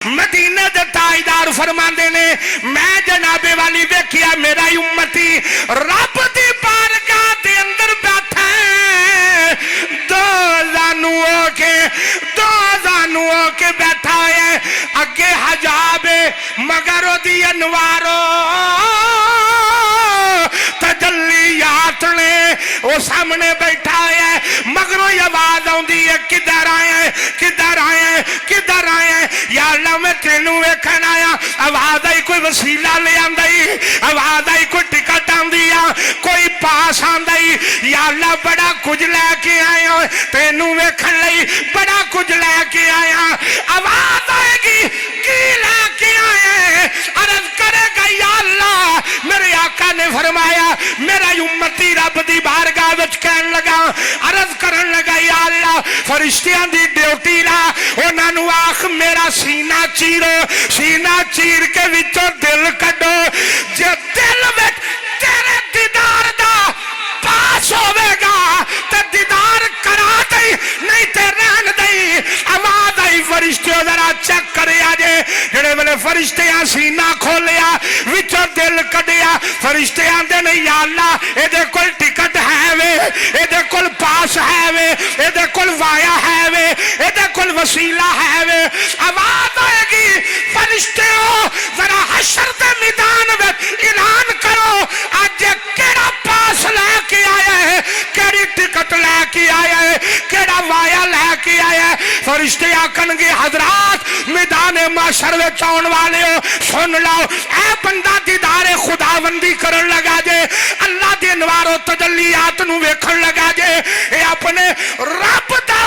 मदीने दे ताजदार फरमांदे ने मैं जनाबे वाली वेखिया मेरा उम्मती रब दी बारगाह दे अंदर बैठा है, दो जानू के बैठा है, अगे हजाब मगर ओदी अनवारो तजल्लियात ने वो सामने बैठा है, मगरों आवाज आउंदी है किधर आए किधर आए किधर आए, या अल्लाह मैं तेनू वेखण आया, आवाज आई कोई वसीला ले आंदा, आवाज आई कोई टिकट आंदी आ, कोई पास आंदा, या अल्लाह बड़ा कुछ लैके आया तेनू वेखण लई, बड़ा कुछ लैके आया, आवाज आएगी की लैके आए, अर्ज करेगा या अल्लाह। मेरे आका ने फरमाया मेरा उम्मती रब दी बारगाह विच कहन लगा, अर्ज करन लगा या अल्लाह फरिश्तियां दी ड्यूटी ला, उन्हां नू आख मेरा सीना चीरो, सीना चीर के विचों दिल कड्डो, जे दिल विच तेरे दीदार दा पास होवेगा ते दीदार करा दई, नहीं ते रहन दई। आवाज आई फरिश्तियों जरा चेक करिया जे, जेड़े वेले फरिश्तियां सीना खोलिया विचों दिल कड्डिया, फरिश्ते आंदे ने या अल्लाह एदे कोल टिकट है वे, एदे कोल पास है वे, एदे कोल वाया है वे, एदे कोल वसीला है वे। आवाज आएगी फरिश्तियों जरा हशर दे मैदान में ऐलान करो आज केड़ा पास लेके आया है, केड़ी टिकट लेके आया है, केड़ा वाया लेके आया है। फरिश्ते आखणगे हजरात मैदान माशर विच आउण वाले हो सुन लो, ऐ बंदा दीदारे खुदाबंदी करन लगा जे, अल्लाह दे नवारो तजल्लियात नू वेखण लगा जे, ए अपने रब दा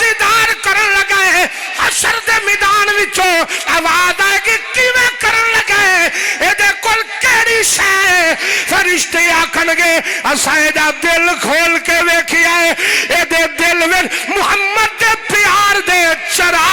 दीदार करन लगा है। हशर दे मैदान विचों आवाज आएगी किवें करन लगा है, एदे कोल केड़ी शै, फरिश्ते आखणगे असां एदा दिल खोल के वेखिया है, एदे दिल विच मुहम्मद दे प्यार दे चरा